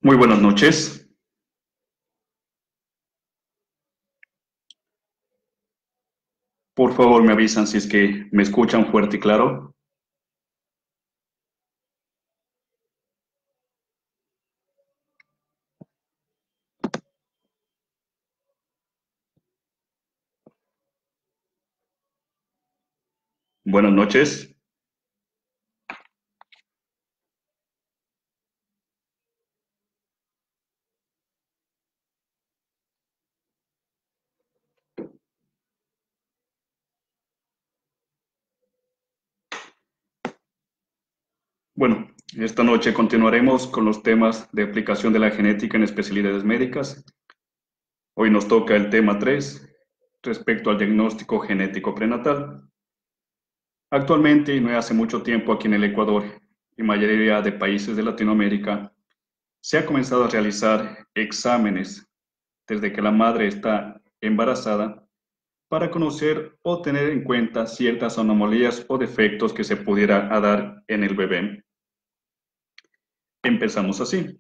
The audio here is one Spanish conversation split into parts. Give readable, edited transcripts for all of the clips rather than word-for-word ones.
Muy buenas noches. Por favor, me avisan si es que me escuchan fuerte y claro. Buenas noches. Bueno, esta noche continuaremos con los temas de aplicación de la genética en especialidades médicas. Hoy nos toca el tema 3 respecto al diagnóstico genético prenatal. Actualmente, y no hace mucho tiempo aquí en el Ecuador y mayoría de países de Latinoamérica, se ha comenzado a realizar exámenes desde que la madre está embarazada para conocer o tener en cuenta ciertas anomalías o defectos que se pudiera dar en el bebé. Empezamos así.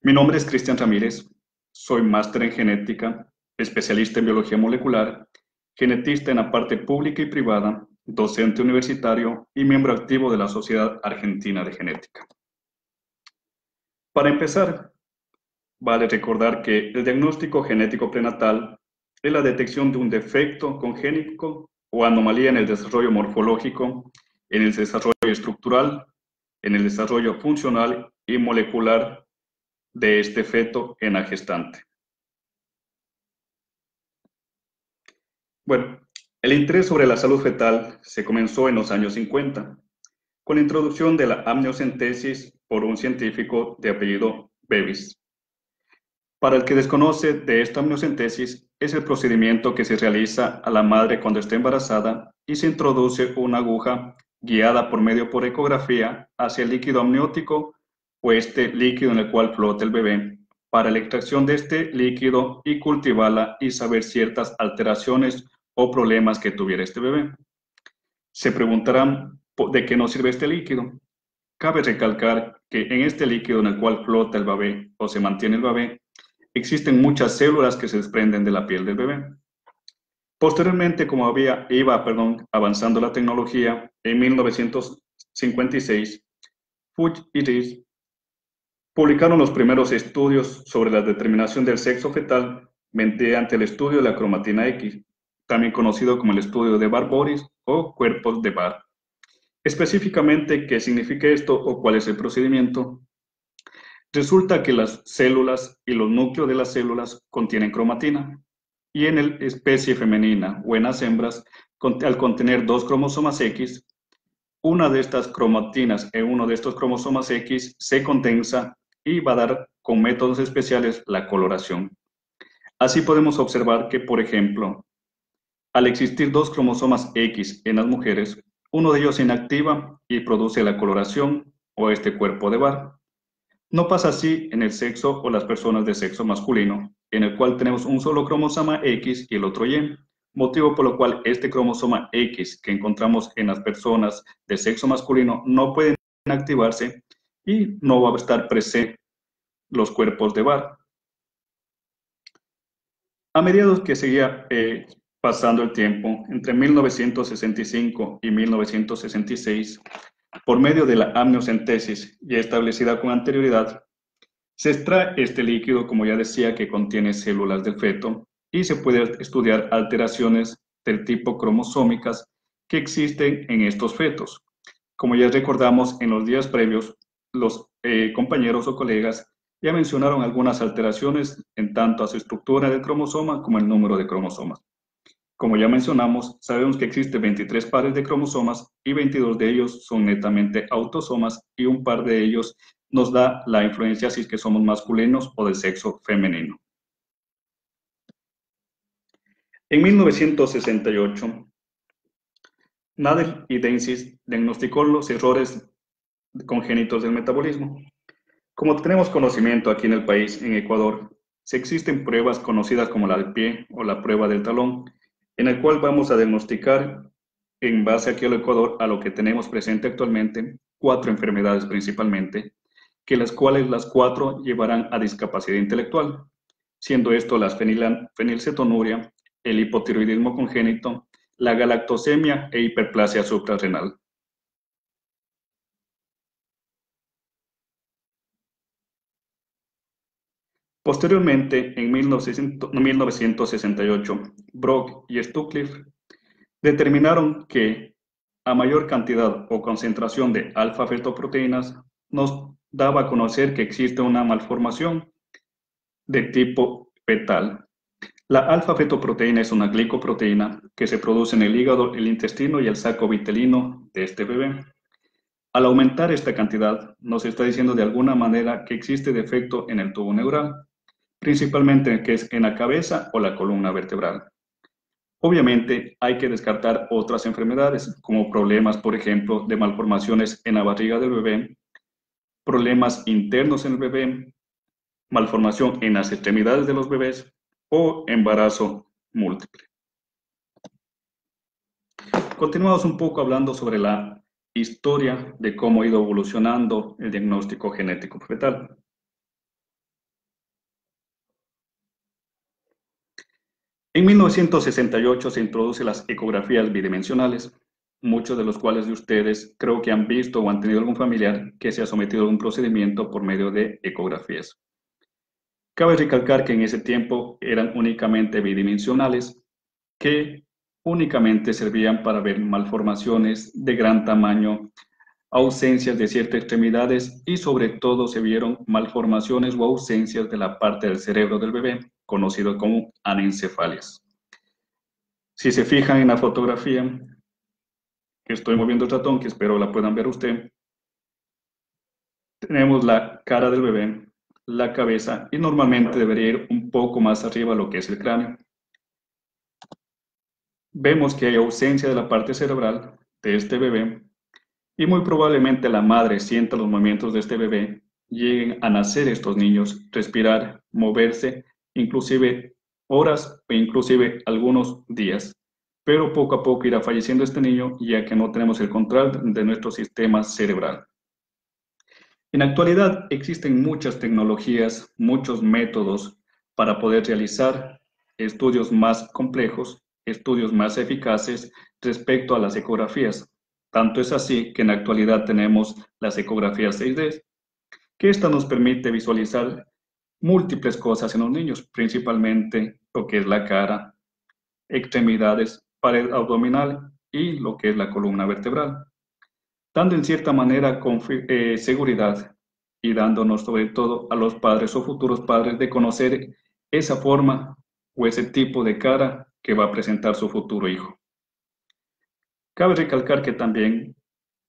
Mi nombre es Cristian Ramírez, soy máster en genética, especialista en biología molecular, genetista en la parte pública y privada, docente universitario y miembro activo de la Sociedad Argentina de Genética. Para empezar, vale recordar que el diagnóstico genético prenatal es la detección de un defecto congénito o anomalía en el desarrollo morfológico, en el desarrollo estructural, en el desarrollo funcional y molecular de este feto en la gestante. Bueno, el interés sobre la salud fetal se comenzó en los años 50, con la introducción de la amniocentesis por un científico de apellido Bevis. Para el que desconoce de esta amniocentesis, es el procedimiento que se realiza a la madre cuando está embarazada y se introduce una aguja guiada por medio por ecografía hacia el líquido amniótico o este líquido en el cual flota el bebé, para la extracción de este líquido y cultivarla y saber ciertas alteraciones o problemas que tuviera este bebé. Se preguntarán de qué nos sirve este líquido. Cabe recalcar que en este líquido en el cual flota el bebé o se mantiene el bebé, existen muchas células que se desprenden de la piel del bebé. Posteriormente, como iba avanzando la tecnología, en 1956, Fuchs y Rees publicaron los primeros estudios sobre la determinación del sexo fetal mediante el estudio de la cromatina X, también conocido como el estudio de Barr-Boris o cuerpos de Barr. Específicamente, ¿qué significa esto o cuál es el procedimiento? Resulta que las células y los núcleos de las células contienen cromatina y en la especie femenina o en las hembras, al contener dos cromosomas X, una de estas cromatinas en uno de estos cromosomas X se condensa y va a dar con métodos especiales la coloración. Así podemos observar que, por ejemplo, al existir dos cromosomas X en las mujeres, uno de ellos se inactiva y produce la coloración o este cuerpo de Barr. No pasa así en el sexo o las personas de sexo masculino, en el cual tenemos un solo cromosoma X y el otro Y, motivo por lo cual este cromosoma X que encontramos en las personas de sexo masculino no puede activarse y no va a estar presente los cuerpos de Barr. A medida que seguía pasando el tiempo, entre 1965 y 1966, por medio de la amniocentesis ya establecida con anterioridad, se extrae este líquido, como ya decía, que contiene células del feto y se puede estudiar alteraciones del tipo cromosómicas que existen en estos fetos. Como ya recordamos en los días previos, los compañeros o colegas ya mencionaron algunas alteraciones en tanto a su estructura del cromosoma como el número de cromosomas. Como ya mencionamos, sabemos que existen 23 pares de cromosomas y 22 de ellos son netamente autosomas y un par de ellos nos da la influencia si es que somos masculinos o de sexo femenino. En 1968, Nadel y Deinzig diagnosticó los errores congénitos del metabolismo. Como tenemos conocimiento aquí en el país, en Ecuador, se existen pruebas conocidas como la del pie o la prueba del talón, en el cual vamos a diagnosticar, en base aquí al Ecuador, a lo que tenemos presente actualmente, 4 enfermedades principalmente, que las cuales las 4 llevarán a discapacidad intelectual, siendo esto las fenilcetonuria, el hipotiroidismo congénito, la galactosemia e hiperplasia suprarrenal. Posteriormente, en 1968, Brock y Stucliffe determinaron que a mayor cantidad o concentración de alfa-fetoproteínas nos daba a conocer que existe una malformación de tipo fetal. La alfa-fetoproteína es una glicoproteína que se produce en el hígado, el intestino y el saco vitelino de este bebé. Al aumentar esta cantidad, nos está diciendo de alguna manera que existe defecto en el tubo neural, principalmente que es en la cabeza o la columna vertebral. Obviamente hay que descartar otras enfermedades, como problemas, por ejemplo, de malformaciones en la barriga del bebé, problemas internos en el bebé, malformación en las extremidades de los bebés o embarazo múltiple. Continuamos un poco hablando sobre la historia de cómo ha ido evolucionando el diagnóstico genético fetal. En 1968 se introducen las ecografías bidimensionales, muchos de los cuales de ustedes creo que han visto o han tenido algún familiar que se ha sometido a un procedimiento por medio de ecografías. Cabe recalcar que en ese tiempo eran únicamente bidimensionales, que únicamente servían para ver malformaciones de gran tamaño, ausencias de ciertas extremidades y sobre todo se vieron malformaciones o ausencias de la parte del cerebro del bebé, conocido como anencefalias. Si se fijan en la fotografía, que estoy moviendo el ratón, que espero la puedan ver usted, tenemos la cara del bebé, la cabeza y normalmente debería ir un poco más arriba lo que es el cráneo. Vemos que hay ausencia de la parte cerebral de este bebé y muy probablemente la madre sienta los movimientos de este bebé, lleguen a nacer estos niños, respirar, moverse, inclusive horas o inclusive algunos días. Pero poco a poco irá falleciendo este niño ya que no tenemos el control de nuestro sistema cerebral. En la actualidad existen muchas tecnologías, muchos métodos para poder realizar estudios más complejos, estudios más eficaces respecto a las ecografías. Tanto es así que en la actualidad tenemos las ecografías 6D, que esta nos permite visualizar múltiples cosas en los niños, principalmente lo que es la cara, extremidades, pared abdominal y lo que es la columna vertebral, dando en cierta manera seguridad y dándonos sobre todo a los padres o futuros padres de conocer esa forma o ese tipo de cara que va a presentar su futuro hijo. Cabe recalcar que también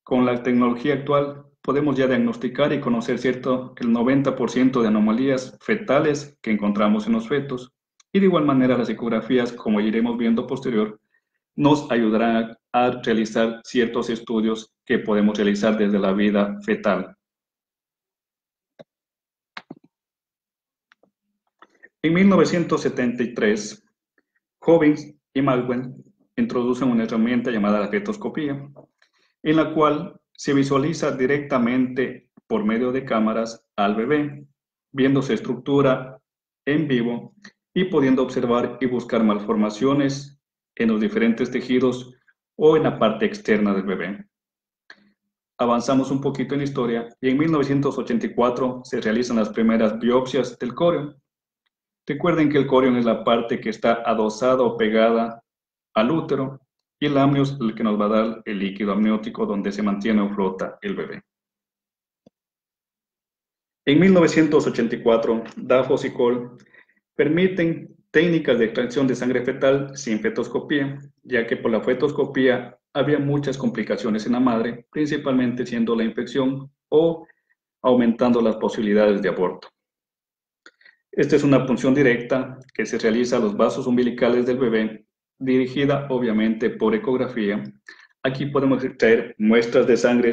con la tecnología actual podemos ya diagnosticar y conocer el 90% de anomalías fetales que encontramos en los fetos y de igual manera las ecografías, como iremos viendo posterior, nos ayudarán a realizar ciertos estudios que podemos realizar desde la vida fetal. En 1973, Hobbins y Malwen introducen una herramienta llamada la fetoscopía, en la cual se visualiza directamente por medio de cámaras al bebé, viendo su estructura en vivo y pudiendo observar y buscar malformaciones en los diferentes tejidos o en la parte externa del bebé. Avanzamos un poquito en la historia y en 1984 se realizan las primeras biopsias del corión. Recuerden que el corión es la parte que está adosada o pegada al útero y el amnio es el que nos va a dar el líquido amniótico donde se mantiene o flota el bebé. En 1984, Dafos y Cole permiten técnicas de extracción de sangre fetal sin fetoscopía, ya que por la fetoscopía había muchas complicaciones en la madre, principalmente siendo la infección o aumentando las posibilidades de aborto. Esta es una punción directa que se realiza a los vasos umbilicales del bebé, dirigida obviamente por ecografía. Aquí podemos extraer muestras de sangre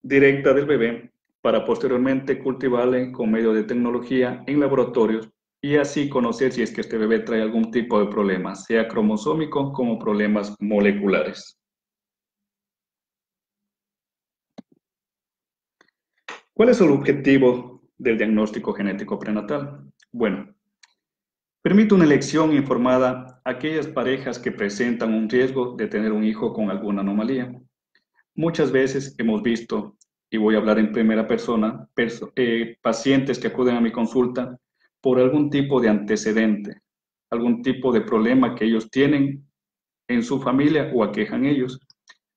directa del bebé para posteriormente cultivarla con medio de tecnología en laboratorios y así conocer si es que este bebé trae algún tipo de problema, sea cromosómico como problemas moleculares. ¿Cuál es el objetivo del diagnóstico genético prenatal? Bueno, permite una elección informada a aquellas parejas que presentan un riesgo de tener un hijo con alguna anomalía. Muchas veces hemos visto, y voy a hablar en primera persona, pacientes que acuden a mi consulta por algún tipo de antecedente, algún tipo de problema que ellos tienen en su familia o aquejan ellos,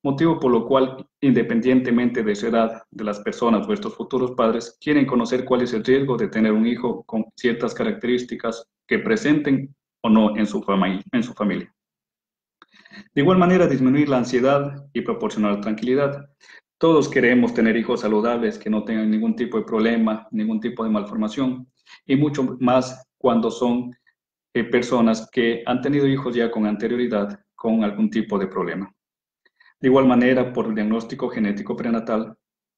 motivo por lo cual, independientemente de su edad, de las personas, vuestros futuros padres, quieren conocer cuál es el riesgo de tener un hijo con ciertas características que presenten o no en su familia. De igual manera, disminuir la ansiedad y proporcionar tranquilidad. Todos queremos tener hijos saludables que no tengan ningún tipo de problema, ningún tipo de malformación, y mucho más cuando son personas que han tenido hijos ya con anterioridad con algún tipo de problema. De igual manera, por el diagnóstico genético prenatal,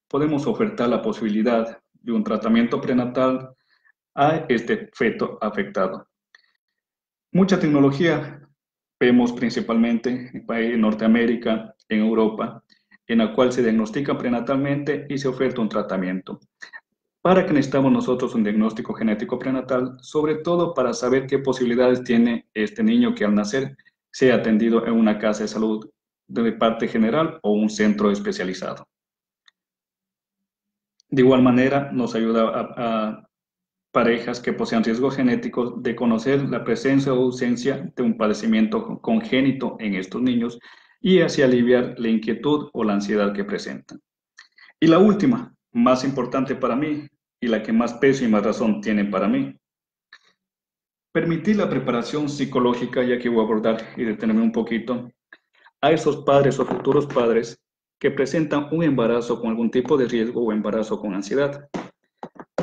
podemos ofertar la posibilidad de un tratamiento prenatal a este feto afectado. Mucha tecnología vemos principalmente en Norteamérica, en Europa, en la cual se diagnostica prenatalmente y se oferta un tratamiento. ¿Para qué necesitamos nosotros un diagnóstico genético prenatal? Sobre todo para saber qué posibilidades tiene este niño que al nacer sea atendido en una casa de salud de parte general o un centro especializado. De igual manera, nos ayuda a parejas que posean riesgos genéticos de conocer la presencia o ausencia de un padecimiento congénito en estos niños y así aliviar la inquietud o la ansiedad que presentan. Y la última, más importante para mí y la que más peso y más razón tiene para mí, permitir la preparación psicológica, ya que voy a abordar y detenerme un poquito, a esos padres o futuros padres que presentan un embarazo con algún tipo de riesgo o embarazo con ansiedad.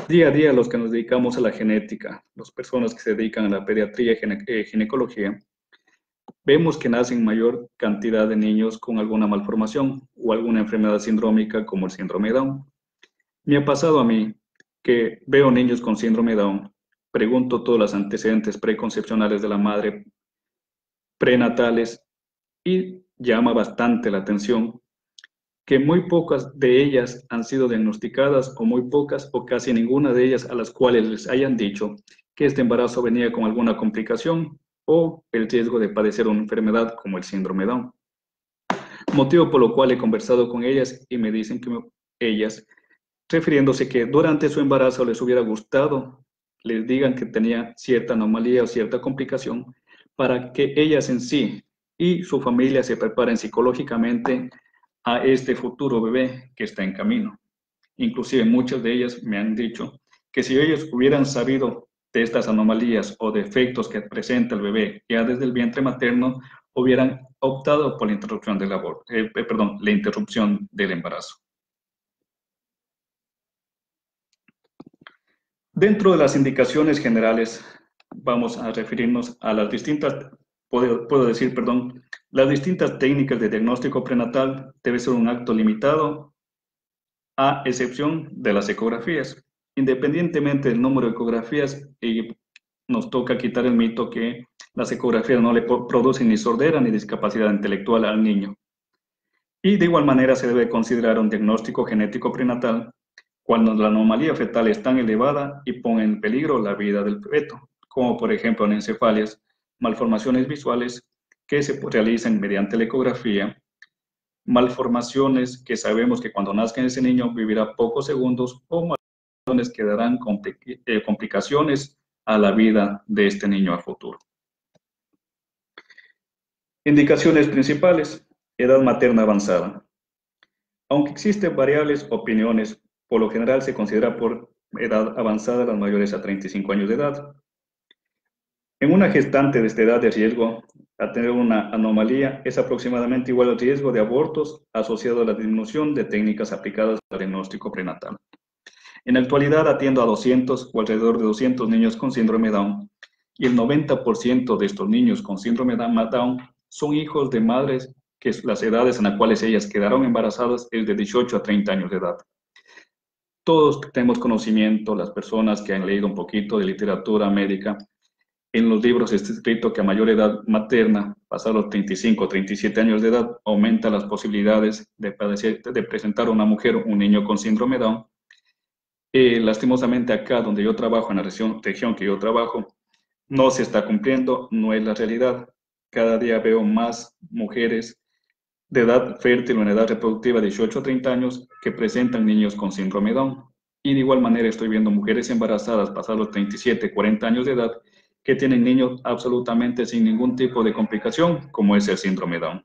Día a día, los que nos dedicamos a la genética, las personas que se dedican a la pediatría y ginecología, vemos que nacen mayor cantidad de niños con alguna malformación o alguna enfermedad sindrómica como el síndrome de Down. Me ha pasado a mí que veo niños con síndrome de Down, pregunto todos los antecedentes preconcepcionales de la madre, prenatales, y llama bastante la atención que muy pocas de ellas han sido diagnosticadas o muy pocas o casi ninguna de ellas a las cuales les hayan dicho que este embarazo venía con alguna complicación o el riesgo de padecer una enfermedad como el síndrome Down. Motivo por lo cual he conversado con ellas y me dicen que ellas, refiriéndose que durante su embarazo les hubiera gustado, les digan que tenía cierta anomalía o cierta complicación para que ellas en sí y su familia se preparen psicológicamente a este futuro bebé que está en camino. Inclusive muchas de ellas me han dicho que si ellos hubieran sabido de estas anomalías o defectos que presenta el bebé ya desde el vientre materno, hubieran optado por la interrupción del la interrupción del embarazo. Dentro de las indicaciones generales, vamos a referirnos a las distintas, las distintas técnicas de diagnóstico prenatal. Debe ser un acto limitado, a excepción de las ecografías. Independientemente del número de ecografías, nos toca quitar el mito que las ecografías no le producen ni sordera ni discapacidad intelectual al niño. Y de igual manera se debe considerar un diagnóstico genético prenatal cuando la anomalía fetal es tan elevada y pone en peligro la vida del feto, como por ejemplo anencefalias, malformaciones visuales que se realizan mediante la ecografía, malformaciones que sabemos que cuando nazca ese niño vivirá pocos segundos o malformaciones que darán complicaciones a la vida de este niño a futuro. Indicaciones principales: edad materna avanzada. Aunque existen variables opiniones, por lo general se considera por edad avanzada las mayores a 35 años de edad. En una gestante de esta edad de riesgo a tener una anomalía es aproximadamente igual al riesgo de abortos asociado a la disminución de técnicas aplicadas al diagnóstico prenatal. En la actualidad atiendo a 200 o alrededor de 200 niños con síndrome Down y el 90% de estos niños con síndrome Down son hijos de madres que las edades en las cuales ellas quedaron embarazadas es de 18 a 30 años de edad. Todos tenemos conocimiento, las personas que han leído un poquito de literatura médica, en los libros está escrito que a mayor edad materna, pasados los 35 o 37 años de edad, aumenta las posibilidades de presentar a una mujer un niño con síndrome Down. Lastimosamente acá donde yo trabajo, en la región que yo trabajo, no se está cumpliendo, no es la realidad. Cada día veo más mujeres de edad fértil o en edad reproductiva de 18 a 30 años que presentan niños con síndrome Down. Y de igual manera estoy viendo mujeres embarazadas pasados los 37, 40 años de edad que tienen niños absolutamente sin ningún tipo de complicación, como es el síndrome Down.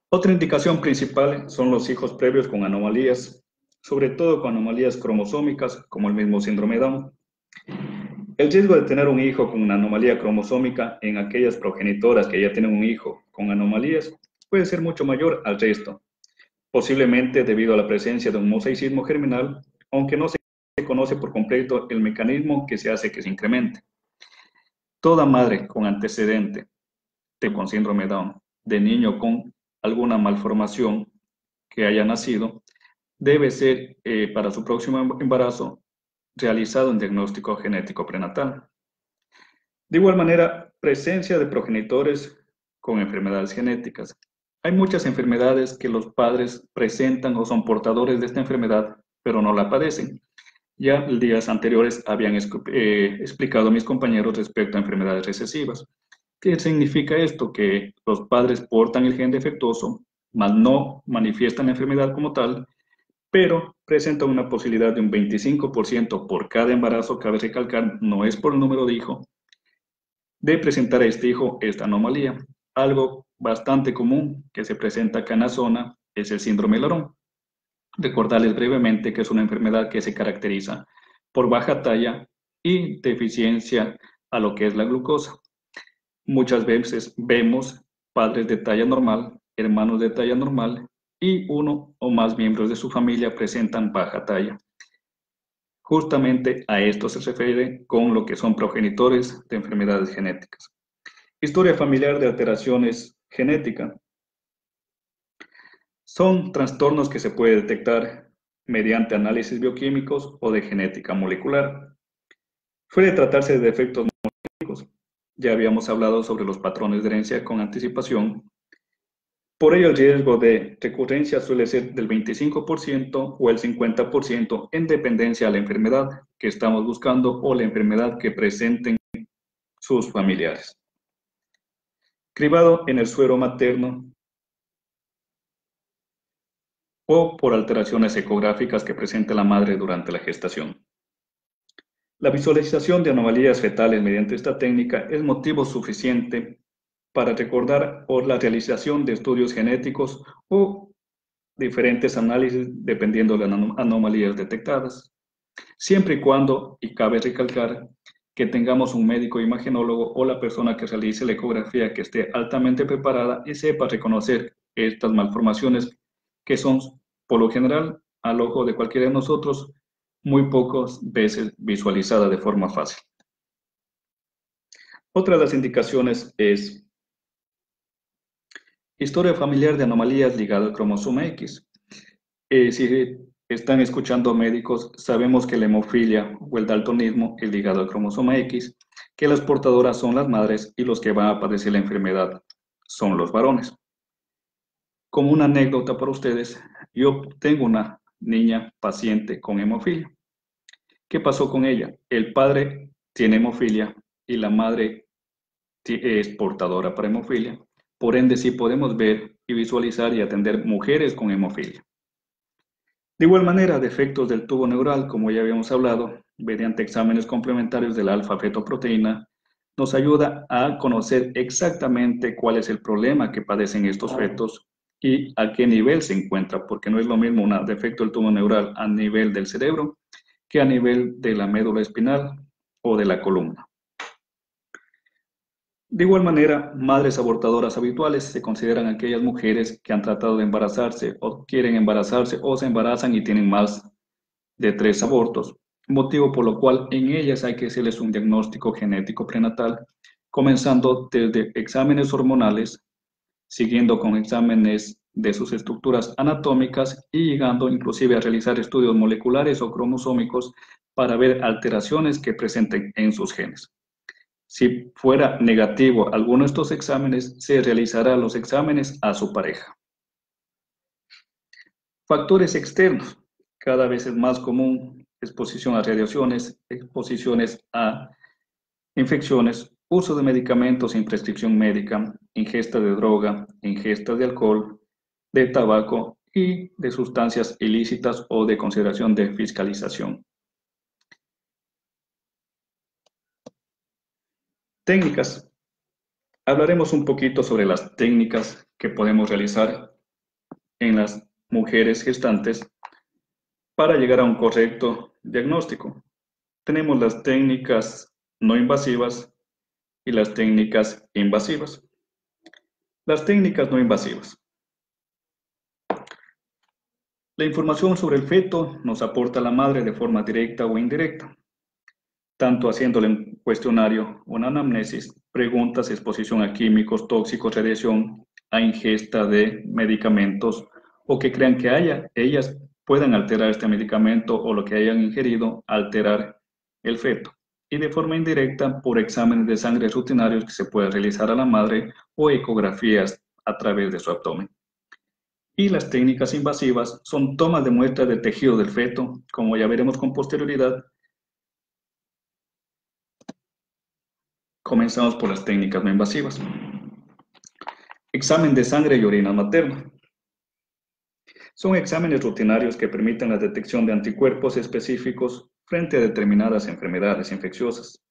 Otra indicación principal son los hijos previos con anomalías, sobre todo con anomalías cromosómicas, como el mismo síndrome Down. El riesgo de tener un hijo con una anomalía cromosómica en aquellas progenitoras que ya tienen un hijo con anomalías puede ser mucho mayor al resto, posiblemente debido a la presencia de un mosaicismo germinal, aunque no se conoce por completo el mecanismo que se hace que se incremente. Toda madre con antecedente con síndrome Down, de niño con alguna malformación que haya nacido, debe ser para su próximo embarazo realizado un diagnóstico genético prenatal. De igual manera, presencia de progenitores con enfermedades genéticas. Hay muchas enfermedades que los padres presentan o son portadores de esta enfermedad, pero no la padecen. Ya días anteriores habían explicado a mis compañeros respecto a enfermedades recesivas. ¿Qué significa esto? Que los padres portan el gen defectuoso, mas no manifiestan la enfermedad como tal, pero presentan una posibilidad de un 25% por cada embarazo. Cabe recalcar, no es por el número de hijo, de presentar a este hijo esta anomalía. Algo bastante común que se presenta acá en la zona es el síndrome de Laron. Recordarles brevemente que es una enfermedad que se caracteriza por baja talla y deficiencia a lo que es la glucosa. Muchas veces vemos padres de talla normal, hermanos de talla normal y uno o más miembros de su familia presentan baja talla. Justamente a esto se refiere con lo que son progenitores de enfermedades genéticas. Historia familiar de alteraciones genéticas. Son trastornos que se puede detectar mediante análisis bioquímicos o de genética molecular. Suele tratarse de defectos moleculares. Ya habíamos hablado sobre los patrones de herencia con anticipación. Por ello, el riesgo de recurrencia suele ser del 25% o el 50% en dependencia de la enfermedad que estamos buscando o la enfermedad que presenten sus familiares. Cribado en el suero materno o por alteraciones ecográficas que presente la madre durante la gestación. La visualización de anomalías fetales mediante esta técnica es motivo suficiente para recordar por la realización de estudios genéticos o diferentes análisis dependiendo de las anomalías detectadas, siempre y cuando, y cabe recalcar, que tengamos un médico imagenólogo o la persona que realice la ecografía que esté altamente preparada y sepa reconocer estas malformaciones que son, por lo general, al ojo de cualquiera de nosotros, muy pocas veces visualizadas de forma fácil. Otra de las indicaciones es historia familiar de anomalías ligadas al cromosoma X. Si están escuchando médicos, sabemos que la hemofilia o el daltonismo es ligado al cromosoma X, que las portadoras son las madres y los que van a padecer la enfermedad son los varones. Como una anécdota para ustedes, yo tengo una niña paciente con hemofilia. ¿Qué pasó con ella? El padre tiene hemofilia y la madre es portadora para hemofilia. Por ende, sí podemos ver y visualizar y atender mujeres con hemofilia. De igual manera, defectos del tubo neural, como ya habíamos hablado, mediante exámenes complementarios de la alfa-fetoproteína, nos ayuda a conocer exactamente cuál es el problema que padecen estos fetos y a qué nivel se encuentra, porque no es lo mismo un defecto del tubo neural a nivel del cerebro que a nivel de la médula espinal o de la columna. De igual manera, madres abortadoras habituales se consideran aquellas mujeres que han tratado de embarazarse o quieren embarazarse o se embarazan y tienen más de 3 abortos, motivo por lo cual en ellas hay que hacerles un diagnóstico genético prenatal, comenzando desde exámenes hormonales, siguiendo con exámenes de sus estructuras anatómicas y llegando inclusive a realizar estudios moleculares o cromosómicos para ver alteraciones que presenten en sus genes. Si fuera negativo alguno de estos exámenes, se realizará los exámenes a su pareja. Factores externos. Cada vez es más común exposición a radiaciones, exposiciones a infecciones, uso de medicamentos sin prescripción médica, ingesta de droga, ingesta de alcohol, de tabaco y de sustancias ilícitas o de consideración de fiscalización. Técnicas. Hablaremos un poquito sobre las técnicas que podemos realizar en las mujeres gestantes para llegar a un correcto diagnóstico. Tenemos las técnicas no invasivas y las técnicas invasivas. Las técnicas no invasivas. La información sobre el feto nos aporta la madre de forma directa o indirecta, tanto haciéndole un cuestionario, una anamnesis, preguntas, exposición a químicos, tóxicos, radiación, a ingesta de medicamentos o que crean que ellas puedan alterar este medicamento o lo que hayan ingerido alterar el feto. Y de forma indirecta por exámenes de sangre rutinarios que se puede realizar a la madre o ecografías a través de su abdomen. Y las técnicas invasivas son tomas de muestras de tejido del feto, como ya veremos con posterioridad. Comenzamos por las técnicas no invasivas. Examen de sangre y orina materna. Son exámenes rutinarios que permiten la detección de anticuerpos específicos frente a determinadas enfermedades infecciosas.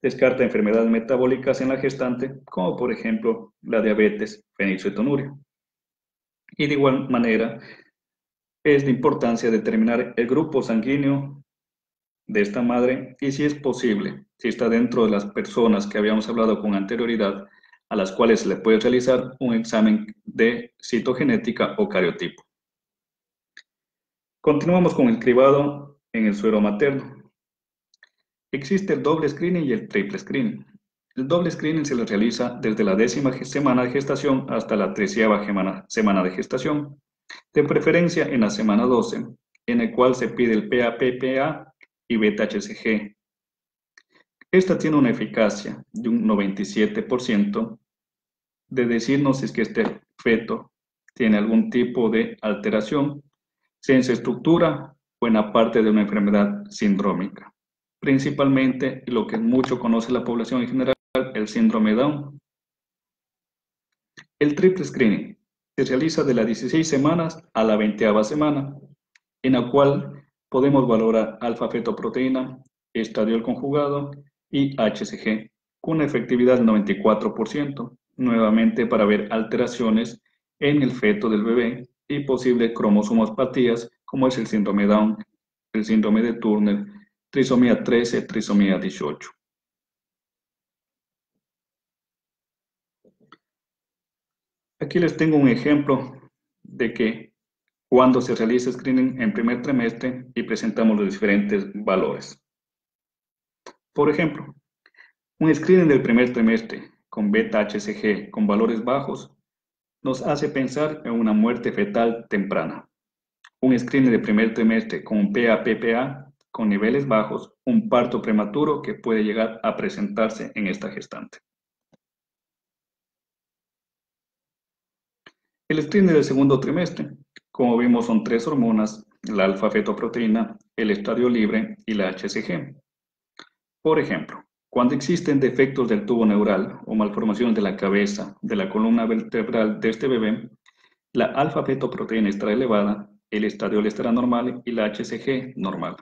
Descarta enfermedades metabólicas en la gestante, como por ejemplo la diabetes, fenilcetonuria. Y de igual manera, es de importancia determinar el grupo sanguíneo de esta madre y si es posible, si está dentro de las personas que habíamos hablado con anterioridad, a las cuales se le puede realizar un examen de citogenética o cariotipo. Continuamos con el cribado en el suero materno. Existe el doble screening y el triple screening. El doble screening se le realiza desde la 10ª semana de gestación hasta la 13ª semana de gestación, de preferencia en la semana 12, en el cual se pide el PA-PPA y beta-HCG. Esta tiene una eficacia de un 97% de decirnos si es que este feto tiene algún tipo de alteración, sea en su estructura o en la parte de una enfermedad sindrómica. Principalmente lo que mucho conoce la población en general, el síndrome Down. El triple screening se realiza de las 16 semanas a la 20ª semana, en la cual podemos valorar alfa-fetoproteína, estradiol conjugado y HCG, con una efectividad del 94%, nuevamente para ver alteraciones en el feto del bebé y posibles cromosomopatías, como es el síndrome Down, el síndrome de Turner, trisomía 13, trisomía 18. Aquí les tengo un ejemplo de que cuando se realiza screening en primer trimestre y presentamos los diferentes valores. Por ejemplo, un screening del primer trimestre con beta-HCG con valores bajos nos hace pensar en una muerte fetal temprana. Un screening de primer trimestre con PA-PPA con niveles bajos, un parto prematuro que puede llegar a presentarse en esta gestante. El screening del segundo trimestre, como vimos, son 3 hormonas, la alfa-fetoproteína, el estradiol libre y la HCG. Por ejemplo, cuando existen defectos del tubo neural o malformaciones de la cabeza, de la columna vertebral de este bebé, la alfa-fetoproteína estará elevada, el estradiol estará normal y la HCG normal.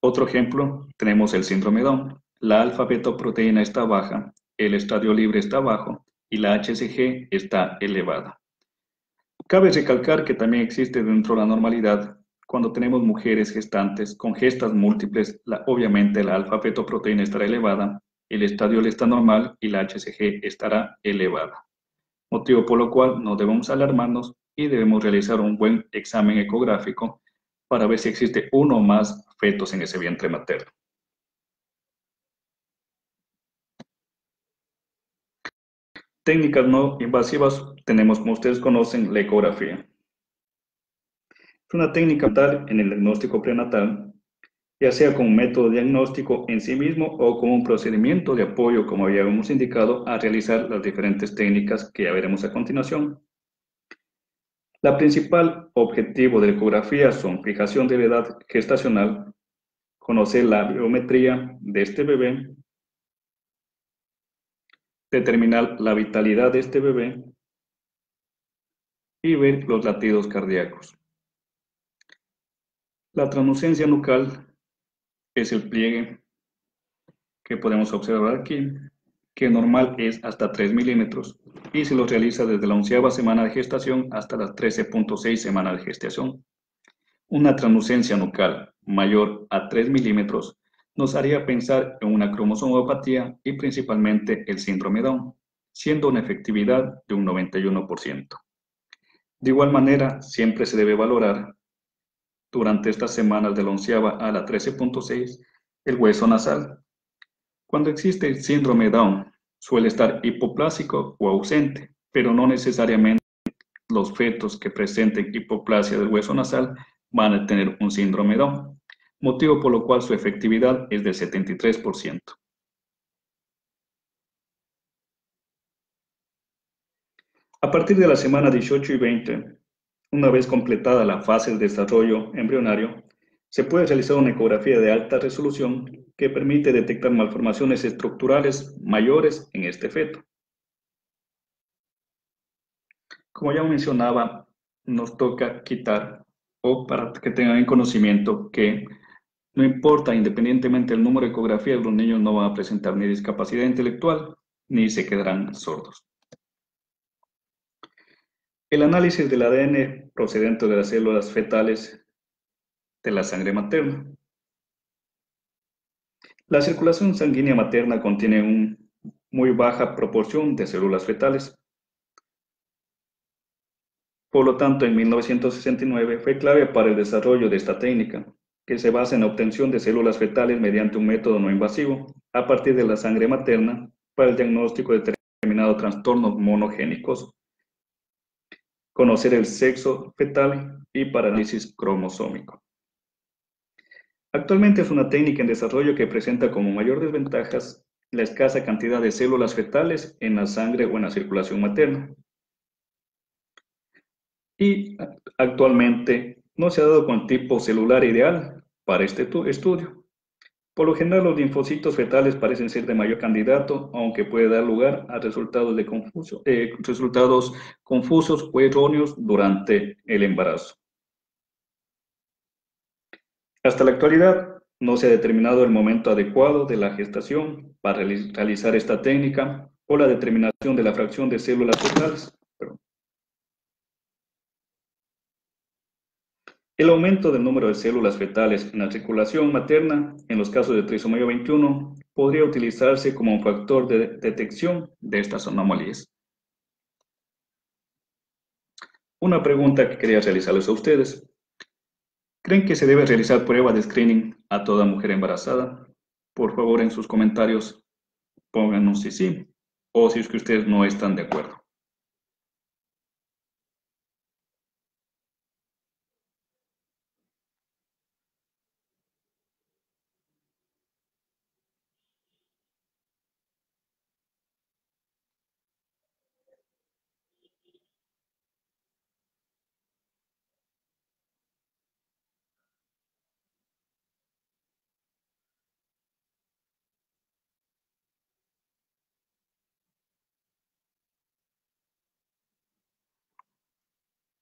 Otro ejemplo, tenemos el síndrome Down. La alfa-fetoproteína está baja, el estradiol libre está bajo y la HCG está elevada. Cabe recalcar que también existe dentro de la normalidad, cuando tenemos mujeres gestantes con gestas múltiples, obviamente la alfa-fetoproteína estará elevada, el estradiol está normal y la HCG estará elevada. Motivo por lo cual no debemos alarmarnos y debemos realizar un buen examen ecográfico para ver si existe uno o más fetos en ese vientre materno. Técnicas no invasivas tenemos, como ustedes conocen, la ecografía. Es una técnica vital en el diagnóstico prenatal, ya sea como un método diagnóstico en sí mismo o como un procedimiento de apoyo, como habíamos indicado, a realizar las diferentes técnicas que ya veremos a continuación. La principal objetivo de la ecografía son fijación de la edad gestacional, conocer la biometría de este bebé, determinar la vitalidad de este bebé y ver los latidos cardíacos. La translucencia nucal es el pliegue que podemos observar aquí, que normal es hasta 3 milímetros y se lo realiza desde la 11ª semana de gestación hasta las 13.6 semanas de gestación. Una translucencia nucal mayor a 3 milímetros nos haría pensar en una cromosomopatía y principalmente el síndrome Down, siendo una efectividad de un 91%. De igual manera, siempre se debe valorar durante estas semanas de la 11ª a la 13.6 el hueso nasal. Cuando existe el síndrome Down, suele estar hipoplásico o ausente, pero no necesariamente los fetos que presenten hipoplasia del hueso nasal van a tener un síndrome Down, motivo por lo cual su efectividad es del 73%. A partir de la semana 18 y 20, una vez completada la fase de desarrollo embrionario, se puede realizar una ecografía de alta resolución que permite detectar malformaciones estructurales mayores en este feto. Como ya mencionaba, nos toca quitar, o para que tengan en conocimiento, que no importa, independientemente del número de ecografías, los niños no van a presentar ni discapacidad intelectual, ni se quedarán sordos. El análisis del ADN procedente de las células fetales de la sangre materna. La circulación sanguínea materna contiene una muy baja proporción de células fetales. Por lo tanto, en 1969 fue clave para el desarrollo de esta técnica, que se basa en la obtención de células fetales mediante un método no invasivo, a partir de la sangre materna, para el diagnóstico de determinados trastornos monogénicos, conocer el sexo fetal y para análisis cromosómico. Actualmente es una técnica en desarrollo que presenta como mayor desventajas la escasa cantidad de células fetales en la sangre o en la circulación materna. Y actualmente no se ha dado con tipo celular ideal para este estudio. Por lo general, los linfocitos fetales parecen ser de mayor candidato, aunque puede dar lugar a resultados confusos o erróneos durante el embarazo. Hasta la actualidad, no se ha determinado el momento adecuado de la gestación para realizar esta técnica o la determinación de la fracción de células fetales. El aumento del número de células fetales en la circulación materna, en los casos de trisomía 21, podría utilizarse como un factor de detección de estas anomalías. Una pregunta que quería realizarles a ustedes. ¿Creen que se debe realizar prueba de screening a toda mujer embarazada? Por favor, en sus comentarios pónganos si sí o si es que ustedes no están de acuerdo.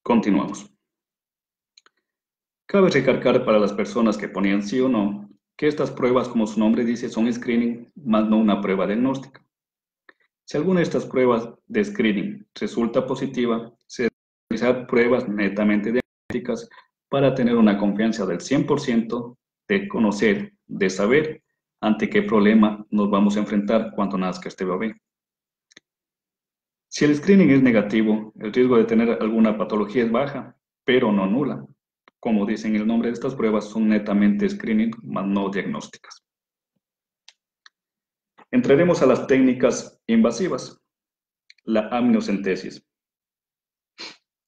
Continuamos. Cabe recalcar para las personas que ponían sí o no, que estas pruebas, como su nombre dice, son screening, más no una prueba diagnóstica. Si alguna de estas pruebas de screening resulta positiva, se deben realizar pruebas netamente diagnósticas para tener una confianza del 100% de conocer, de saber ante qué problema nos vamos a enfrentar cuando nazca este bebé. Si el screening es negativo, el riesgo de tener alguna patología es baja, pero no nula. Como dicen el nombre de estas pruebas, son netamente screening, más no diagnósticas. Entraremos a las técnicas invasivas. La amniocentesis.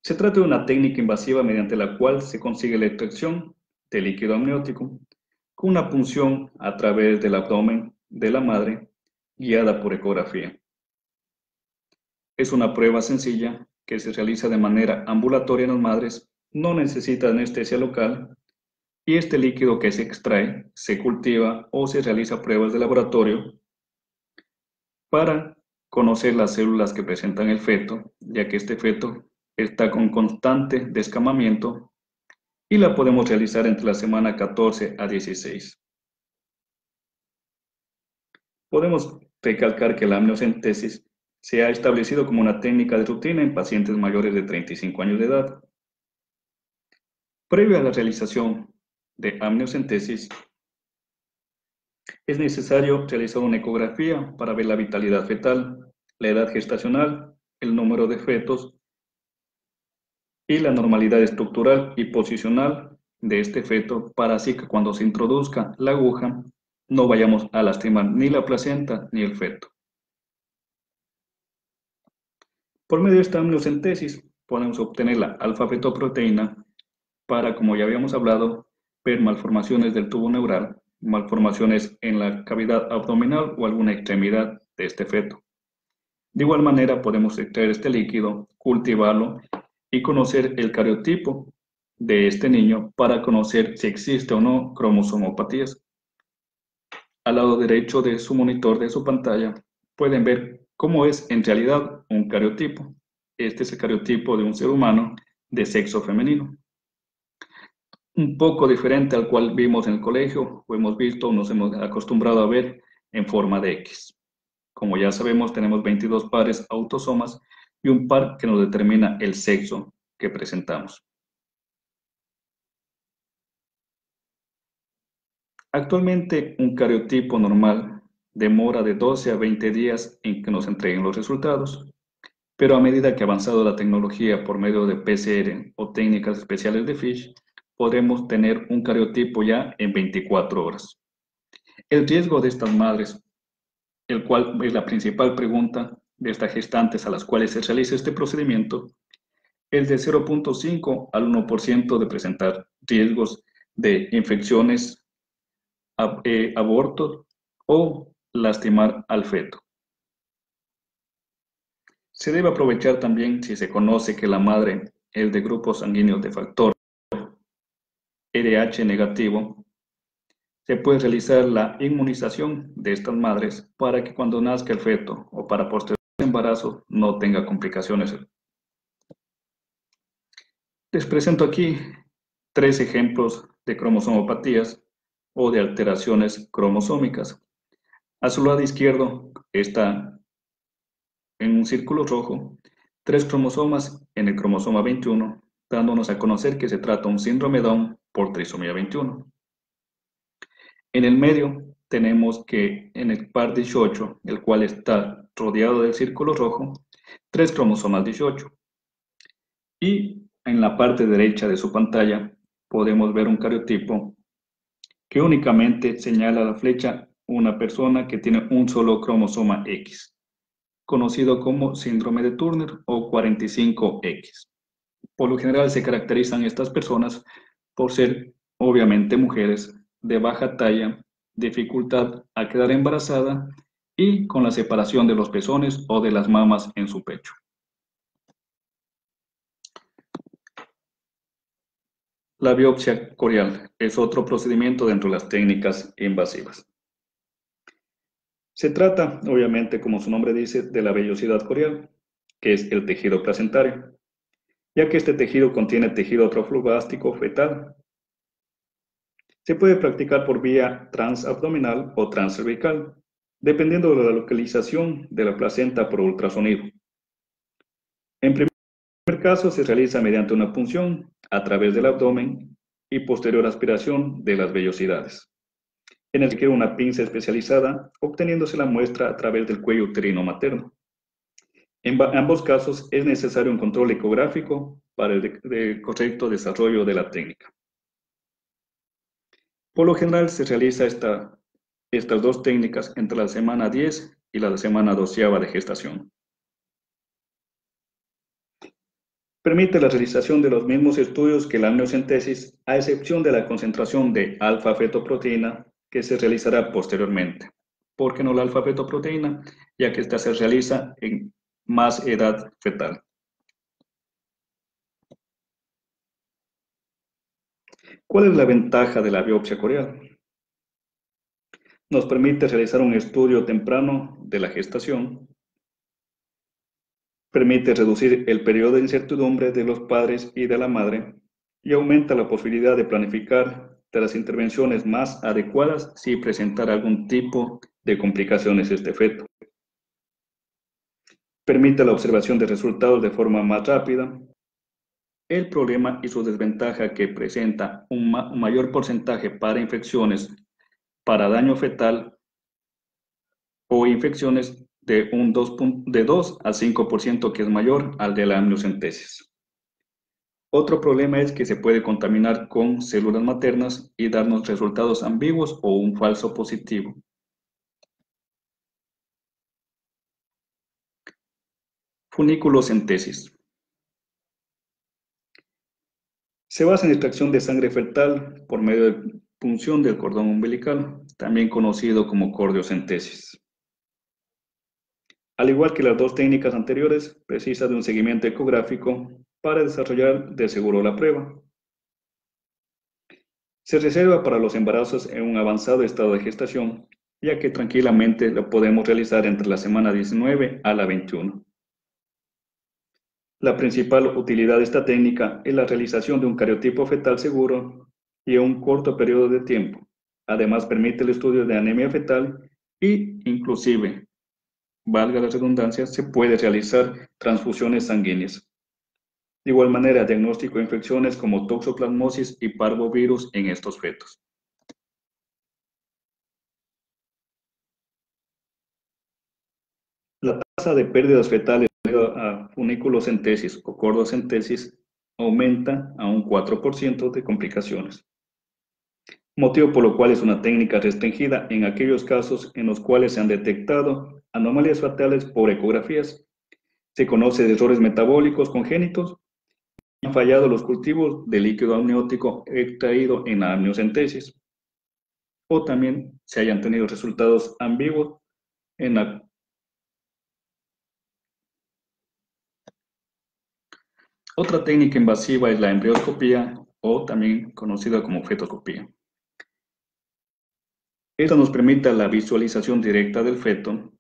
Se trata de una técnica invasiva mediante la cual se consigue la extracción de líquido amniótico con una punción a través del abdomen de la madre guiada por ecografía. Es una prueba sencilla que se realiza de manera ambulatoria en las madres, no necesita anestesia local y este líquido que se extrae, se cultiva o se realiza pruebas de laboratorio para conocer las células que presentan el feto, ya que este feto está con constante descamamiento y la podemos realizar entre la semana 14 a 16. Podemos recalcar que la amniocentesis se ha establecido como una técnica de rutina en pacientes mayores de 35 años de edad. Previo a la realización de amniocentesis, es necesario realizar una ecografía para ver la vitalidad fetal, la edad gestacional, el número de fetos y la normalidad estructural y posicional de este feto para así que cuando se introduzca la aguja no vayamos a lastimar ni la placenta ni el feto. Por medio de esta amniocentesis podemos obtener la alfa-fetoproteína para, como ya habíamos hablado, ver malformaciones del tubo neural, malformaciones en la cavidad abdominal o alguna extremidad de este feto. De igual manera podemos extraer este líquido, cultivarlo y conocer el cariotipo de este niño para conocer si existe o no cromosomopatías. Al lado derecho de su monitor de su pantalla pueden ver cómo es en realidad un cariotipo. Este es el cariotipo de un ser humano de sexo femenino. Un poco diferente al cual vimos en el colegio o hemos visto o nos hemos acostumbrado a ver en forma de X. Como ya sabemos, tenemos 22 pares autosomas y un par que nos determina el sexo que presentamos. Actualmente, un cariotipo normal demora de 12 a 20 días en que nos entreguen los resultados, pero a medida que ha avanzado la tecnología por medio de PCR o técnicas especiales de FISH, podremos tener un cariotipo ya en 24 horas. El riesgo de estas madres, el cual es la principal pregunta de estas gestantes a las cuales se realiza este procedimiento, es de 0.5 al 1% de presentar riesgos de infecciones, abortos o lastimar al feto. Se debe aprovechar también si se conoce que la madre es de grupos sanguíneos de factor RH negativo, se puede realizar la inmunización de estas madres para que cuando nazca el feto o para posterior embarazo no tenga complicaciones. Les presento aquí 3 ejemplos de cromosomopatías o de alteraciones cromosómicas. A su lado izquierdo está en un círculo rojo 3 cromosomas en el cromosoma 21, dándonos a conocer que se trata de un síndrome Down por trisomía 21. En el medio tenemos que en el par 18, el cual está rodeado del círculo rojo, 3 cromosomas 18. Y en la parte derecha de su pantalla podemos ver un cariotipo que únicamente señala la flecha una persona que tiene un solo cromosoma X, conocido como síndrome de Turner o 45X. Por lo general se caracterizan estas personas por ser obviamente mujeres de baja talla, dificultad a quedar embarazada y con la separación de los pezones o de las mamas en su pecho. La biopsia corial es otro procedimiento dentro de las técnicas invasivas. Se trata, obviamente, como su nombre dice, de la vellosidad corial, que es el tejido placentario, ya que este tejido contiene tejido troflebástico fetal. Se puede practicar por vía transabdominal o transcervical, dependiendo de la localización de la placenta por ultrasonido. En primer caso se realiza mediante una punción a través del abdomen y posterior aspiración de las vellosidades. En el que requiere una pinza especializada, obteniéndose la muestra a través del cuello uterino materno. En ambos casos es necesario un control ecográfico para el correcto desarrollo de la técnica. Por lo general se realiza estas 2 técnicas entre la semana 10 y la semana 12ª de gestación. Permite la realización de los mismos estudios que la amniocentesis, a excepción de la concentración de alfa-fetoproteína que se realizará posteriormente. ¿Por qué no la alfa-fetoproteína? Ya que esta se realiza en más edad fetal. ¿Cuál es la ventaja de la biopsia corial? Nos permite realizar un estudio temprano de la gestación, permite reducir el periodo de incertidumbre de los padres y de la madre y aumenta la posibilidad de planificar de las intervenciones más adecuadas si presentara algún tipo de complicaciones este feto. Permite la observación de resultados de forma más rápida. El problema y su desventaja que presenta un mayor porcentaje para infecciones, para daño fetal o infecciones de un 2 a 5% que es mayor al de la amniocentesis. Otro problema es que se puede contaminar con células maternas y darnos resultados ambiguos o un falso positivo. Funiculocentesis. Se basa en extracción de sangre fetal por medio de punción del cordón umbilical, también conocido como cordiocentesis. Al igual que las dos técnicas anteriores, precisa de un seguimiento ecográfico para desarrollar de seguro la prueba. Se reserva para los embarazos en un avanzado estado de gestación, ya que tranquilamente lo podemos realizar entre la semana 19 a la 21. La principal utilidad de esta técnica es la realización de un cariotipo fetal seguro y en un corto periodo de tiempo. Además, permite el estudio de anemia fetal y, inclusive, valga la redundancia, se puede realizar transfusiones sanguíneas. De igual manera, diagnóstico de infecciones como toxoplasmosis y parvovirus en estos fetos. La tasa de pérdidas fetales debido a funiculocentesis o cordocentesis aumenta a un 4% de complicaciones, motivo por lo cual es una técnica restringida en aquellos casos en los cuales se han detectado anomalías fetales por ecografías, se conoce de errores metabólicos congénitos y han fallado los cultivos de líquido amniótico extraído en la amniocentesis, o también se hayan tenido resultados ambiguos en la. Otra técnica invasiva es la embrioscopía o también conocida como fetoscopía. Esta nos permite la visualización directa del feto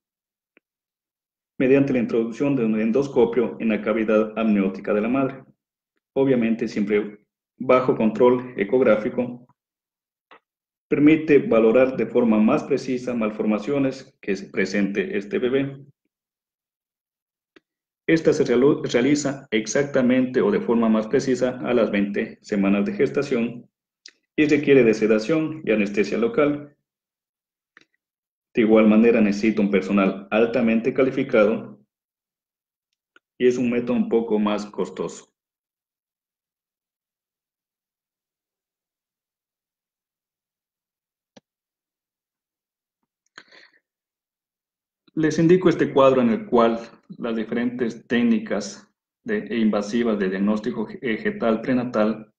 mediante la introducción de un endoscopio en la cavidad amniótica de la madre. Obviamente siempre bajo control ecográfico. Permite valorar de forma más precisa malformaciones que se presente este bebé. Esta se realiza exactamente o de forma más precisa a las 20 semanas de gestación y requiere de sedación y anestesia local. De igual manera necesita un personal altamente calificado y es un método un poco más costoso. Les indico este cuadro en el cual las diferentes técnicas e invasivas de diagnóstico fetal prenatal,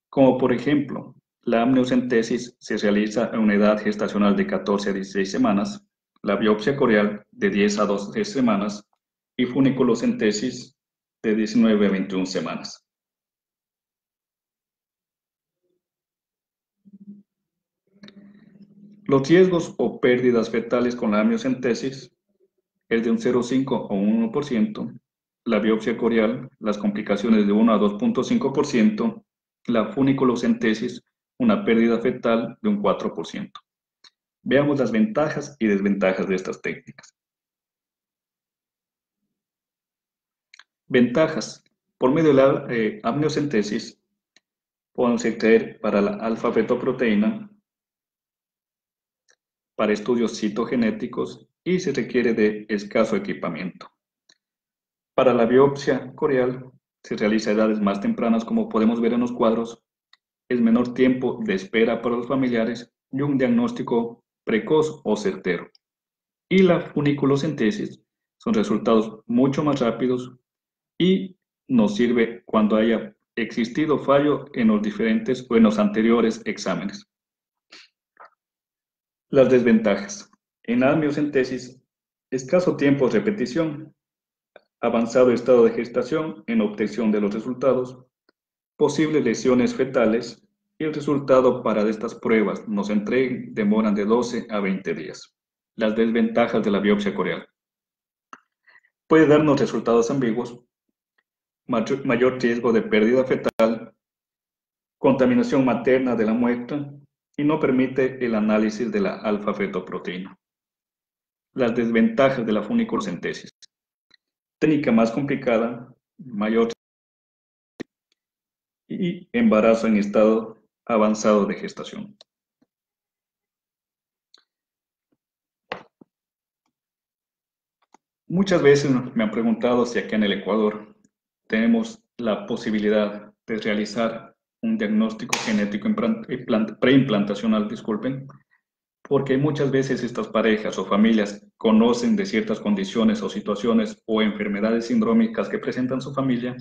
como por ejemplo, la amniocentesis se realiza a una edad gestacional de 14 a 16 semanas, la biopsia corial de 10 a 12 semanas y funiculocentesis de 19 a 21 semanas. Los riesgos o pérdidas fetales con la amniocentesis es de un 0,5 o un 1%, la biopsia corial, las complicaciones de 1 a 2,5%, la funiculocentesis, una pérdida fetal de un 4%. Veamos las ventajas y desventajas de estas técnicas. Ventajas. Por medio de la amniocentesis, podemos extraer para la alfa-fetoproteína, para estudios citogenéticos y se requiere de escaso equipamiento. Para la biopsia corial se realiza a edades más tempranas, como podemos ver en los cuadros, es menor tiempo de espera para los familiares y un diagnóstico precoz o certero. Y la funiculocentesis son resultados mucho más rápidos y nos sirve cuando haya existido fallo en los diferentes o en los anteriores exámenes. Las desventajas. En la amniocentesis, escaso tiempo de repetición, avanzado estado de gestación en obtención de los resultados, posibles lesiones fetales y el resultado para estas pruebas nos entreguen demoran de 12 a 20 días. Las desventajas de la biopsia coreal. Puede darnos resultados ambiguos, mayor riesgo de pérdida fetal, contaminación materna de la muestra y no permite el análisis de la alfa-fetoproteína. Las desventajas de la funiculocentesis. Técnica más complicada, mayor y embarazo en estado avanzado de gestación. Muchas veces me han preguntado si acá en el Ecuador tenemos la posibilidad de realizar un diagnóstico genético preimplantacional, disculpen, porque muchas veces estas parejas o familias conocen de ciertas condiciones o situaciones o enfermedades sindrómicas que presentan su familia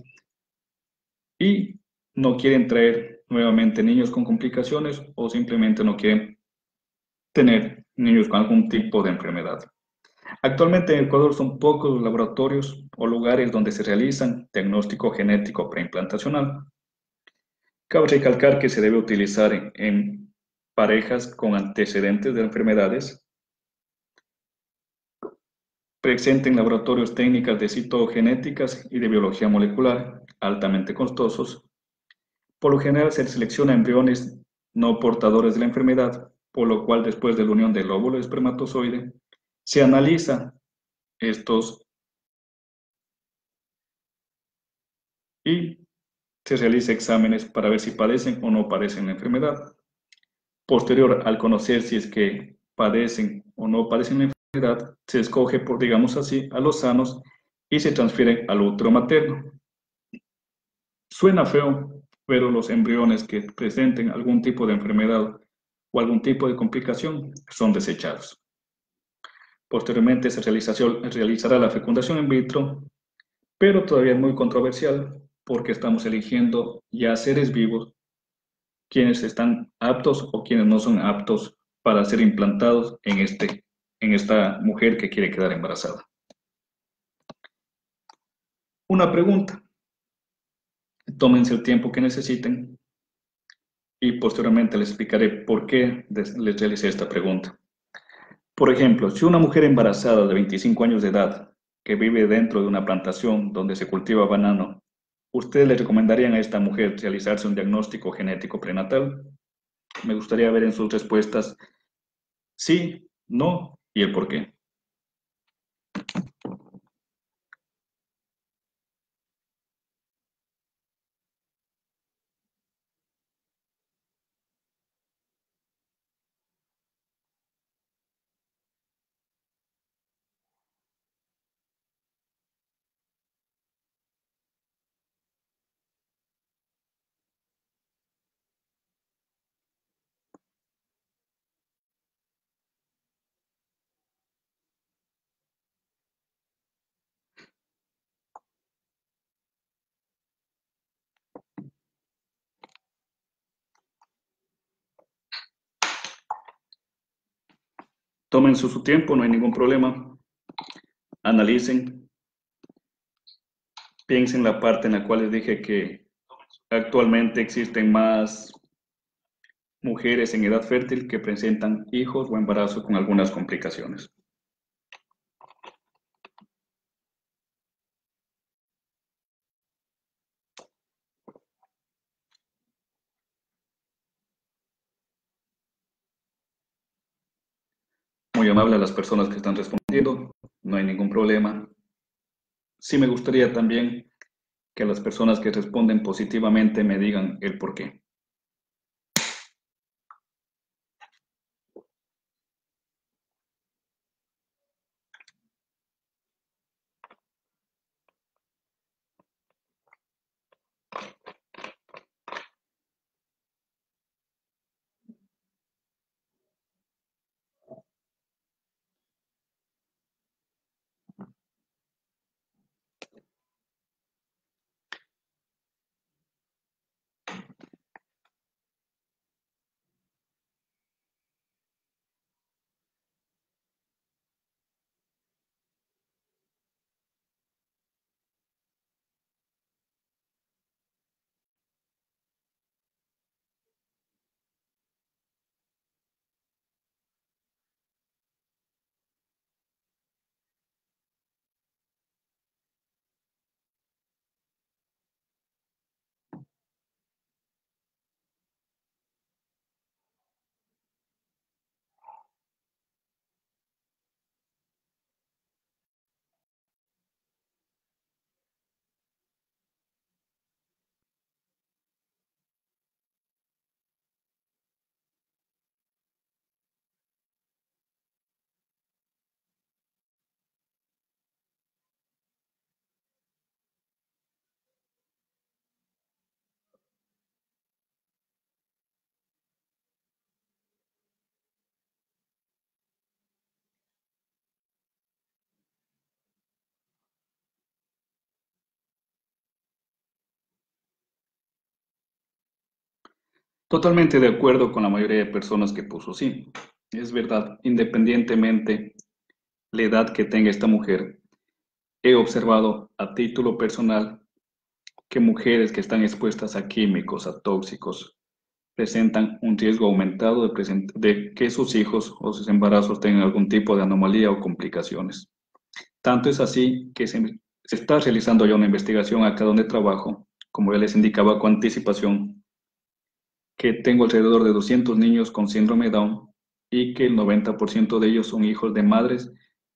y no quieren traer nuevamente niños con complicaciones o simplemente no quieren tener niños con algún tipo de enfermedad. Actualmente en Ecuador son pocos los laboratorios o lugares donde se realizan diagnóstico genético preimplantacional. Cabe recalcar que se debe utilizar en parejas con antecedentes de enfermedades, presenten laboratorios técnicas de citogenéticas y de biología molecular, altamente costosos. Por lo general se selecciona embriones no portadores de la enfermedad, por lo cual después de la unión del óvulo y espermatozoide, se analiza estos y se realiza exámenes para ver si padecen o no padecen la enfermedad. Posterior, al conocer si es que padecen o no padecen la enfermedad, se escoge, por digamos así, a los sanos y se transfieren al útero materno. Suena feo, pero los embriones que presenten algún tipo de enfermedad o algún tipo de complicación son desechados. Posteriormente se realizará la fecundación in vitro, pero todavía es muy controversial porque estamos eligiendo ya seres vivos quienes están aptos o quienes no son aptos para ser implantados en esta mujer que quiere quedar embarazada. Una pregunta, tómense el tiempo que necesiten y posteriormente les explicaré por qué les realicé esta pregunta. Por ejemplo, si una mujer embarazada de 25 años de edad que vive dentro de una plantación donde se cultiva banano, ¿ustedes le recomendarían a esta mujer realizarse un diagnóstico genético prenatal? Me gustaría ver en sus respuestas sí, no y el por qué. Tomen su tiempo, no hay ningún problema. Analicen, piensen la parte en la cual les dije que actualmente existen más mujeres en edad fértil que presentan hijos o embarazo con algunas complicaciones. Muy amable a las personas que están respondiendo, no hay ningún problema. Sí me gustaría también que las personas que responden positivamente me digan el por qué. Totalmente de acuerdo con la mayoría de personas que puso sí. Es verdad, independientemente la edad que tenga esta mujer, he observado a título personal que mujeres que están expuestas a químicos, a tóxicos, presentan un riesgo aumentado de que sus hijos o sus embarazos tengan algún tipo de anomalía o complicaciones. Tanto es así que se está realizando ya una investigación acá donde trabajo, como ya les indicaba con anticipación, que tengo alrededor de 200 niños con síndrome de Down y que el 90% de ellos son hijos de madres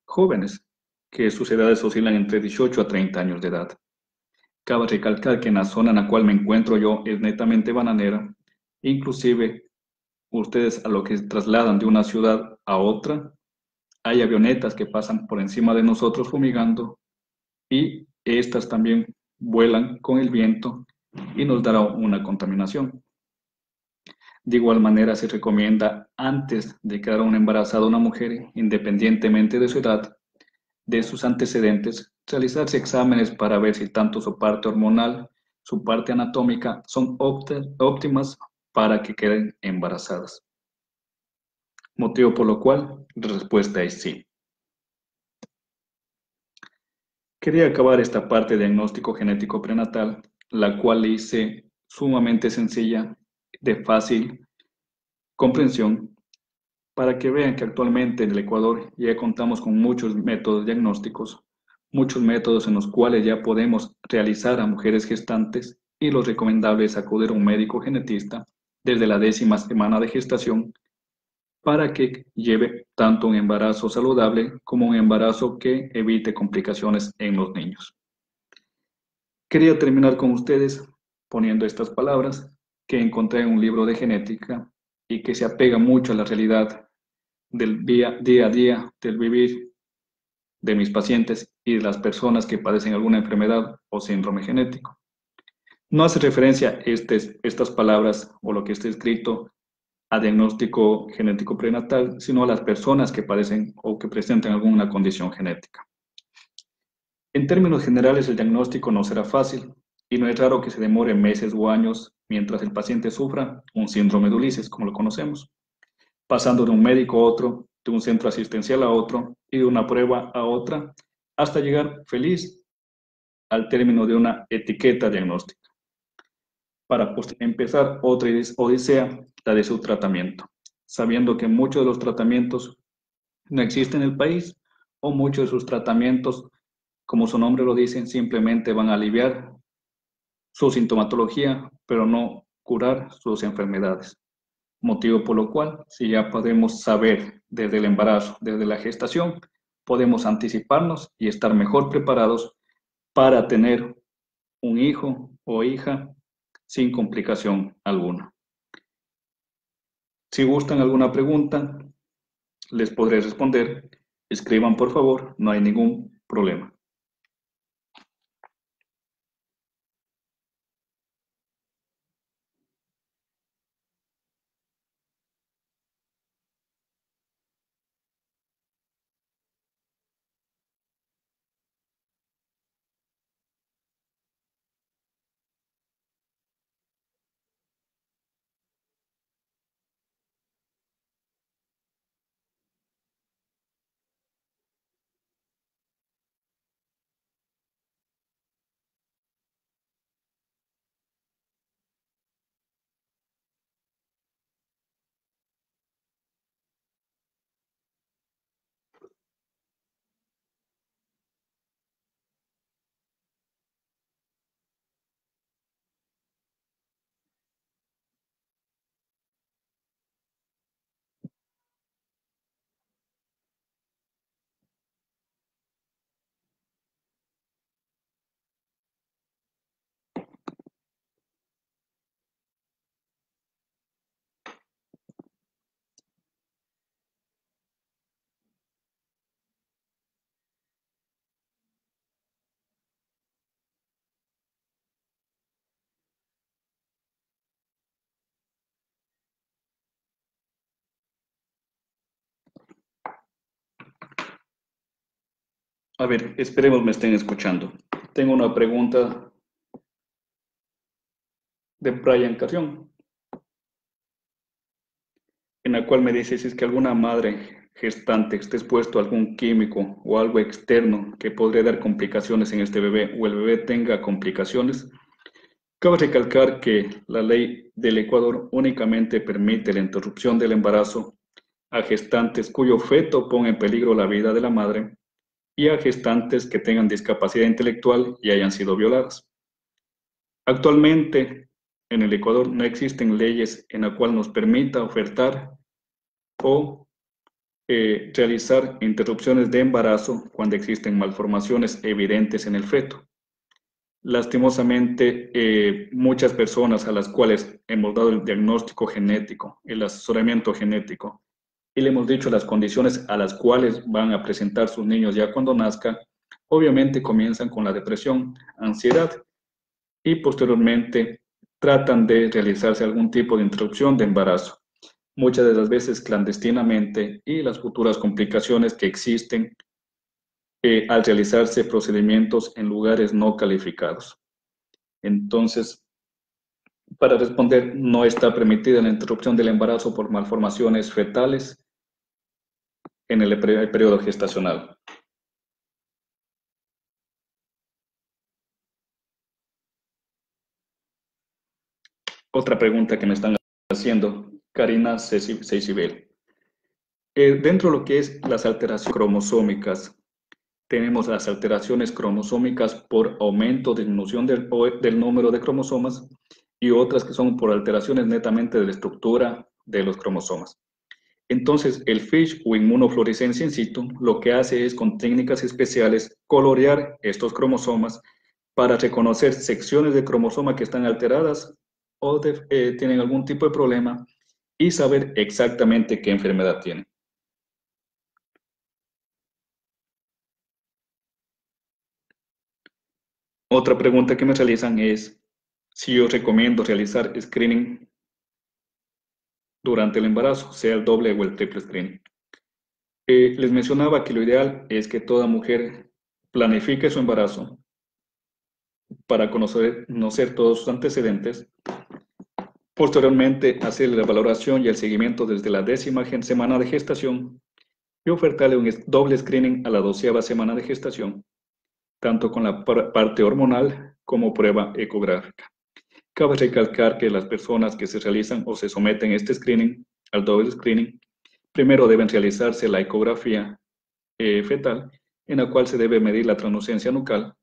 jóvenes, que sus edades oscilan entre 18 a 30 años de edad. Cabe recalcar que en la zona en la cual me encuentro yo es netamente bananera, inclusive ustedes a lo que trasladan de una ciudad a otra, hay avionetas que pasan por encima de nosotros fumigando y estas también vuelan con el viento y nos dará una contaminación. De igual manera, se recomienda antes de quedar una embarazada una mujer, independientemente de su edad, de sus antecedentes, realizarse exámenes para ver si tanto su parte hormonal, su parte anatómica son óptimas para que queden embarazadas. Motivo por lo cual la respuesta es sí. Quería acabar esta parte de diagnóstico genético prenatal, la cual hice sumamente sencilla, de fácil comprensión, para que vean que actualmente en el Ecuador ya contamos con muchos métodos diagnósticos, muchos métodos en los cuales ya podemos realizar a mujeres gestantes y lo recomendable es acudir a un médico genetista desde la 10ª semana de gestación para que lleve tanto un embarazo saludable como un embarazo que evite complicaciones en los niños. Quería terminar con ustedes poniendo estas palabras que encontré en un libro de genética y que se apega mucho a la realidad del día a día, del vivir de mis pacientes y de las personas que padecen alguna enfermedad o síndrome genético. No hace referencia estas palabras o lo que está escrito a diagnóstico genético prenatal, sino a las personas que padecen o que presentan alguna condición genética. En términos generales, el diagnóstico no será fácil y no es raro que se demore meses o años mientras el paciente sufra un síndrome de Ulises, como lo conocemos, pasando de un médico a otro, de un centro asistencial a otro y de una prueba a otra, hasta llegar feliz al término de una etiqueta diagnóstica, para empezar otra odisea, la de su tratamiento, sabiendo que muchos de los tratamientos no existen en el país o muchos de sus tratamientos, como su nombre lo dice, simplemente van a aliviar su sintomatología, pero no curar sus enfermedades. Motivo por lo cual, si ya podemos saber desde el embarazo, desde la gestación, podemos anticiparnos y estar mejor preparados para tener un hijo o hija sin complicación alguna. Si gustan alguna pregunta, les podré responder. Escriban por favor, no hay ningún problema. A ver, esperemos me estén escuchando. Tengo una pregunta de Brian Carrión. en la cual me dice si es que alguna madre gestante esté expuesto a algún químico o algo externo que podría dar complicaciones en este bebé o el bebé tenga complicaciones. Cabe recalcar que la ley del Ecuador únicamente permite la interrupción del embarazo a gestantes cuyo feto ponga en peligro la vida de la madre y a gestantes que tengan discapacidad intelectual y hayan sido violadas. Actualmente, en el Ecuador no existen leyes en la cual nos permita ofertar o realizar interrupciones de embarazo cuando existen malformaciones evidentes en el feto. Lastimosamente, muchas personas a las cuales hemos dado el diagnóstico genético, el asesoramiento genético, y le hemos dicho las condiciones a las cuales van a presentar sus niños ya cuando nazcan, obviamente comienzan con la depresión, ansiedad, y posteriormente tratan de realizarse algún tipo de interrupción de embarazo, muchas de las veces clandestinamente, y las futuras complicaciones que existen al realizarse procedimientos en lugares no calificados. Entonces, para responder, no está permitida la interrupción del embarazo por malformaciones fetales en el periodo gestacional. Otra pregunta que me están haciendo, Karina Seisibel. Dentro de lo que es las alteraciones cromosómicas, tenemos las alteraciones cromosómicas por aumento o disminución del número de cromosomas y otras que son por alteraciones netamente de la estructura de los cromosomas. Entonces, el FISH o inmunofluorescencia in situ lo que hace es con técnicas especiales colorear estos cromosomas para reconocer secciones de cromosoma que están alteradas o tienen algún tipo de problema y saber exactamente qué enfermedad tienen. Otra pregunta que me realizan es si yo recomiendo realizar screening durante el embarazo, sea el doble o el triple screening. Les mencionaba que lo ideal es que toda mujer planifique su embarazo para conocer todos sus antecedentes, posteriormente hacer la valoración y el seguimiento desde la 10ª semana de gestación y ofertarle un doble screening a la 12ª semana de gestación, tanto con la parte hormonal como prueba ecográfica. Cabe recalcar que las personas que se realizan o se someten a este screening, al doble screening, primero deben realizarse la ecografía fetal, en la cual se debe medir la translucencia nucal,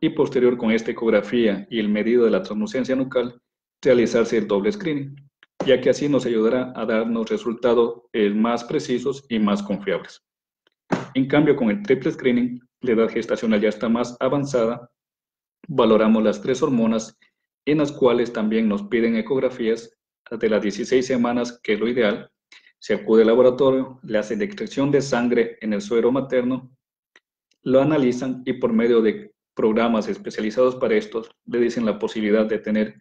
y posterior con esta ecografía y el medido de la translucencia nucal, realizarse el doble screening, ya que así nos ayudará a darnos resultados más precisos y más confiables. En cambio, con el triple screening, la edad gestacional ya está más avanzada, valoramos las 3 hormonas, en las cuales también nos piden ecografías de las 16 semanas, que es lo ideal. Se acude al laboratorio, le hacen detección de sangre en el suero materno, lo analizan y por medio de programas especializados para estos, le dicen la posibilidad de tener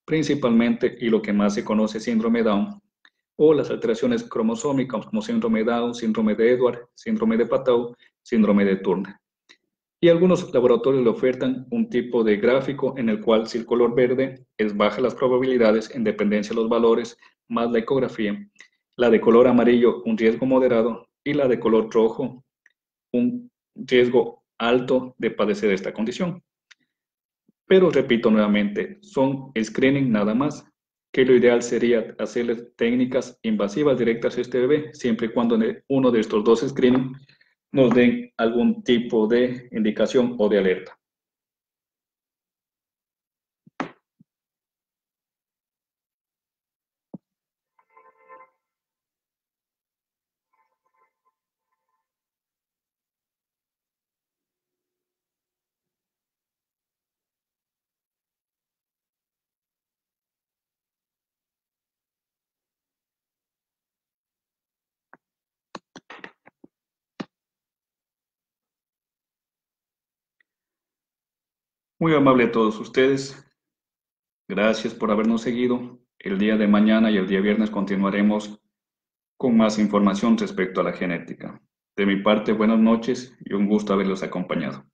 principalmente, y lo que más se conoce, síndrome Down, o las alteraciones cromosómicas como síndrome Down, síndrome de Edwards, síndrome de Patau, síndrome de Turner. Y algunos laboratorios le ofertan un tipo de gráfico en el cual si el color verde es baja las probabilidades en dependencia de los valores más la ecografía, la de color amarillo un riesgo moderado y la de color rojo un riesgo alto de padecer esta condición. Pero repito nuevamente, son screening nada más, que lo ideal sería hacerles técnicas invasivas directas a este bebé, siempre y cuando uno de estos dos screening nos den algún tipo de indicación o de alerta. Muy amable a todos ustedes. Gracias por habernos seguido. El día de mañana y el día viernes continuaremos con más información respecto a la genética. De mi parte, buenas noches y un gusto haberlos acompañado.